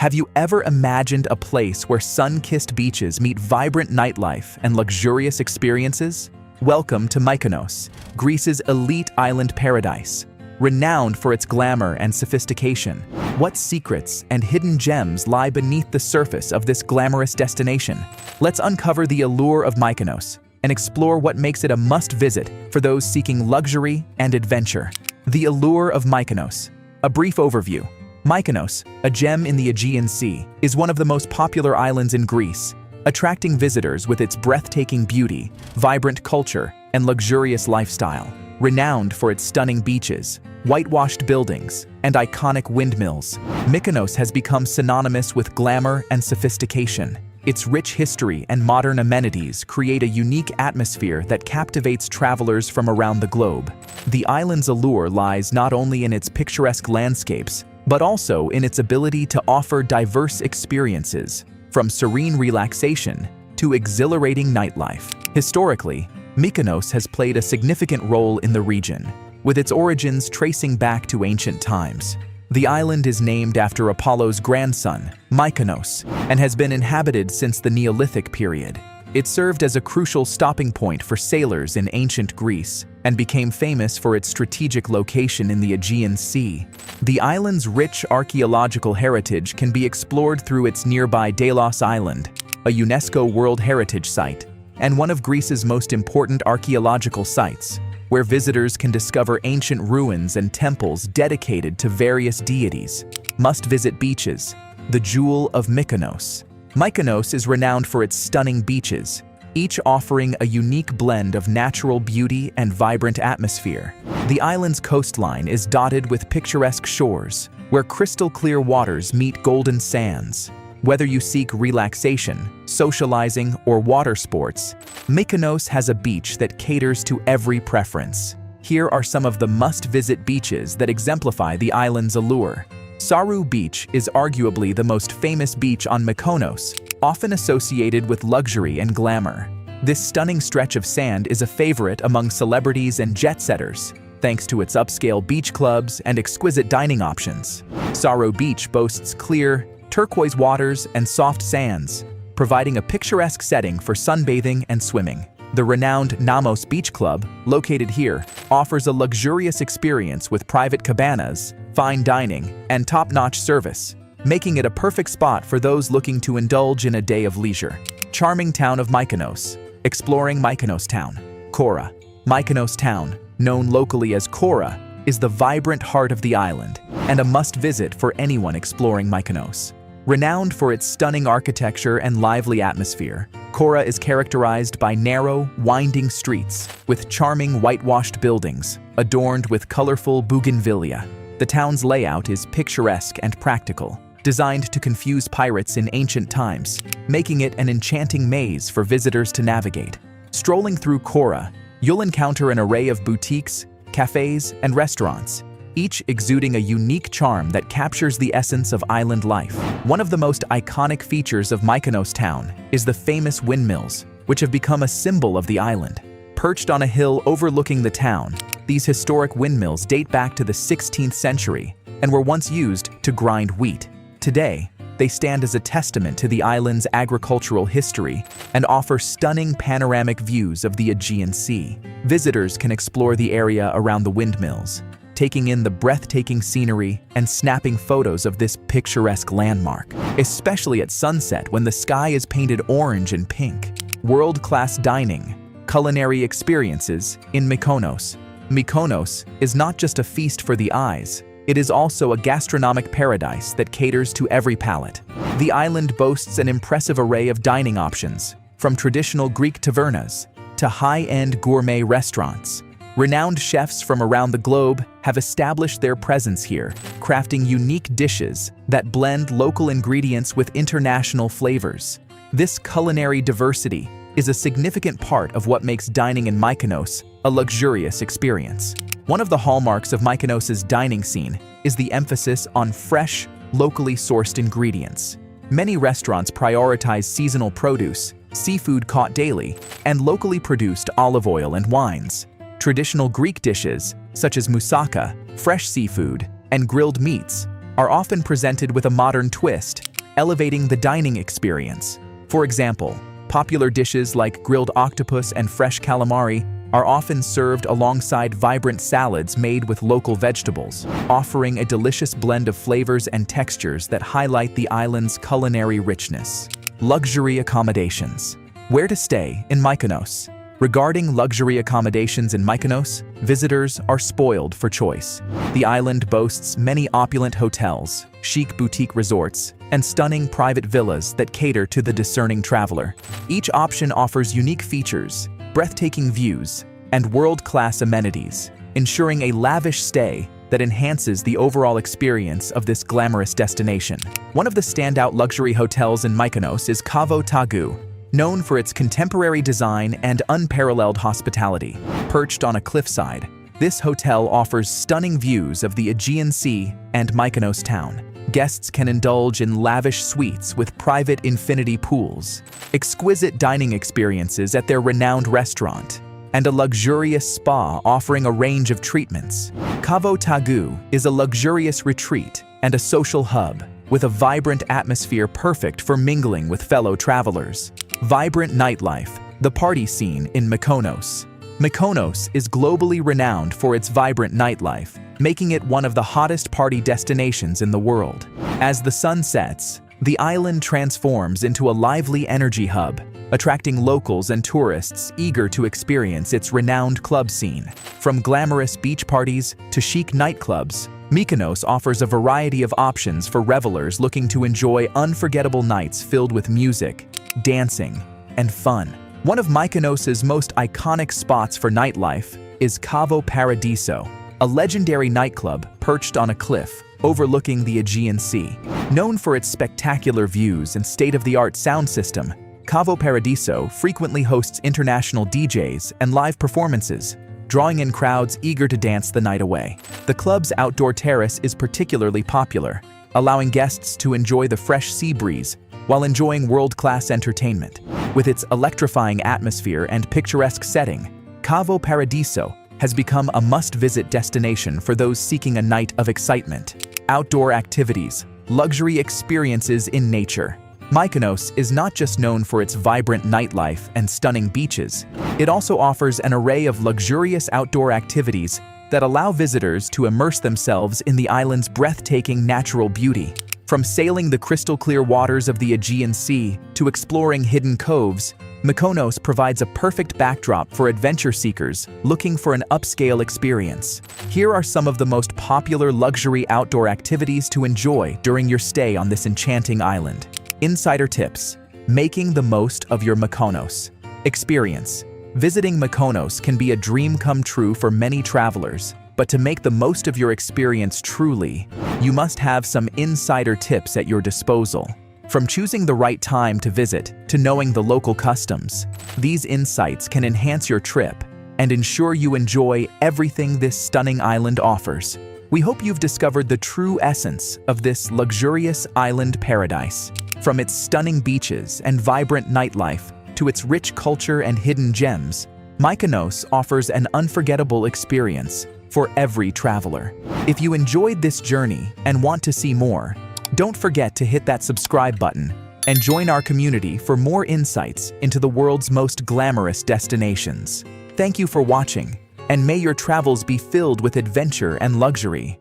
Have you ever imagined a place where sun-kissed beaches meet vibrant nightlife and luxurious experiences? Welcome to Mykonos, Greece's elite island paradise. Renowned for its glamour and sophistication, what secrets and hidden gems lie beneath the surface of this glamorous destination? Let's uncover the allure of Mykonos and explore what makes it a must-visit for those seeking luxury and adventure. The allure of Mykonos. A brief overview. Mykonos, a gem in the Aegean Sea, is one of the most popular islands in Greece, attracting visitors with its breathtaking beauty, vibrant culture, and luxurious lifestyle. Renowned for its stunning beaches, whitewashed buildings, and iconic windmills, Mykonos has become synonymous with glamour and sophistication. Its rich history and modern amenities create a unique atmosphere that captivates travelers from around the globe. The island's allure lies not only in its picturesque landscapes, but also in its ability to offer diverse experiences, from serene relaxation to exhilarating nightlife. Historically, Mykonos has played a significant role in the region, with its origins tracing back to ancient times. The island is named after Apollo's grandson, Mykonos, and has been inhabited since the Neolithic period. It served as a crucial stopping point for sailors in ancient Greece and became famous for its strategic location in the Aegean Sea. The island's rich archaeological heritage can be explored through its nearby Delos Island, a UNESCO World Heritage Site, and one of Greece's most important archaeological sites, where visitors can discover ancient ruins and temples dedicated to various deities. Must-visit beaches. The jewel of Mykonos. Mykonos is renowned for its stunning beaches, each offering a unique blend of natural beauty and vibrant atmosphere. The island's coastline is dotted with picturesque shores, where crystal-clear waters meet golden sands. Whether you seek relaxation, socializing, or water sports, Mykonos has a beach that caters to every preference. Here are some of the must-visit beaches that exemplify the island's allure. Saru Beach is arguably the most famous beach on Mykonos, often associated with luxury and glamour. This stunning stretch of sand is a favorite among celebrities and jet-setters, thanks to its upscale beach clubs and exquisite dining options. Saru Beach boasts clear, turquoise waters and soft sands, providing a picturesque setting for sunbathing and swimming. The renowned Namos Beach Club, located here, offers a luxurious experience with private cabanas, fine dining, and top-notch service, making it a perfect spot for those looking to indulge in a day of leisure. Charming town of Mykonos. Exploring Mykonos Town. Kora. Mykonos Town, known locally as Kora, is the vibrant heart of the island and a must-visit for anyone exploring Mykonos. Renowned for its stunning architecture and lively atmosphere, Kora is characterized by narrow, winding streets with charming whitewashed buildings adorned with colorful bougainvillea. The town's layout is picturesque and practical, designed to confuse pirates in ancient times, making it an enchanting maze for visitors to navigate. Strolling through Kora, you'll encounter an array of boutiques, cafes, and restaurants, each exuding a unique charm that captures the essence of island life. One of the most iconic features of Mykonos Town is the famous windmills, which have become a symbol of the island. Perched on a hill overlooking the town, these historic windmills date back to the 16th century and were once used to grind wheat. Today, they stand as a testament to the island's agricultural history and offer stunning panoramic views of the Aegean Sea. Visitors can explore the area around the windmills, taking in the breathtaking scenery and snapping photos of this picturesque landmark, especially at sunset when the sky is painted orange and pink. World-class dining, culinary experiences in Mykonos. Mykonos is not just a feast for the eyes, it is also a gastronomic paradise that caters to every palate. The island boasts an impressive array of dining options, from traditional Greek tavernas to high-end gourmet restaurants. Renowned chefs from around the globe have established their presence here, crafting unique dishes that blend local ingredients with international flavors. This culinary diversity is a significant part of what makes dining in Mykonos a luxurious experience. One of the hallmarks of Mykonos's dining scene is the emphasis on fresh, locally sourced ingredients. Many restaurants prioritize seasonal produce, seafood caught daily, and locally produced olive oil and wines. Traditional Greek dishes, such as moussaka, fresh seafood, and grilled meats, are often presented with a modern twist, elevating the dining experience. For example, popular dishes like grilled octopus and fresh calamari are often served alongside vibrant salads made with local vegetables, offering a delicious blend of flavors and textures that highlight the island's culinary richness. Luxury accommodations. Where to stay in Mykonos? Regarding luxury accommodations in Mykonos, visitors are spoiled for choice. The island boasts many opulent hotels, chic boutique resorts, and stunning private villas that cater to the discerning traveler. Each option offers unique features, breathtaking views, and world-class amenities, ensuring a lavish stay that enhances the overall experience of this glamorous destination. One of the standout luxury hotels in Mykonos is Kavo Tagu, known for its contemporary design and unparalleled hospitality. Perched on a cliffside, this hotel offers stunning views of the Aegean Sea and Mykonos Town. Guests can indulge in lavish suites with private infinity pools, exquisite dining experiences at their renowned restaurant, and a luxurious spa offering a range of treatments. Kavo Tagu is a luxurious retreat and a social hub, with a vibrant atmosphere perfect for mingling with fellow travelers. Vibrant nightlife, the party scene in Mykonos. Mykonos is globally renowned for its vibrant nightlife, making it one of the hottest party destinations in the world. As the sun sets, the island transforms into a lively energy hub, attracting locals and tourists eager to experience its renowned club scene. From glamorous beach parties to chic nightclubs, Mykonos offers a variety of options for revelers looking to enjoy unforgettable nights filled with music, dancing, and fun. One of Mykonos's most iconic spots for nightlife is Cavo Paradiso, a legendary nightclub perched on a cliff overlooking the Aegean Sea. Known for its spectacular views and state-of-the-art sound system, Cavo Paradiso frequently hosts international DJs and live performances, drawing in crowds eager to dance the night away. The club's outdoor terrace is particularly popular, allowing guests to enjoy the fresh sea breeze while enjoying world-class entertainment. With its electrifying atmosphere and picturesque setting, Cavo Paradiso has become a must-visit destination for those seeking a night of excitement. Outdoor activities, luxury experiences in nature. Mykonos is not just known for its vibrant nightlife and stunning beaches, it also offers an array of luxurious outdoor activities that allow visitors to immerse themselves in the island's breathtaking natural beauty. From sailing the crystal-clear waters of the Aegean Sea to exploring hidden coves, Mykonos provides a perfect backdrop for adventure seekers looking for an upscale experience. Here are some of the most popular luxury outdoor activities to enjoy during your stay on this enchanting island. Insider tips: making the most of your Mykonos experience. Visiting Mykonos can be a dream come true for many travelers, but to make the most of your experience truly, you must have some insider tips at your disposal. From choosing the right time to visit to knowing the local customs, these insights can enhance your trip and ensure you enjoy everything this stunning island offers. We hope you've discovered the true essence of this luxurious island paradise. From its stunning beaches and vibrant nightlife to its rich culture and hidden gems, Mykonos offers an unforgettable experience for every traveler. If you enjoyed this journey and want to see more, don't forget to hit that subscribe button and join our community for more insights into the world's most glamorous destinations. Thank you for watching, and may your travels be filled with adventure and luxury.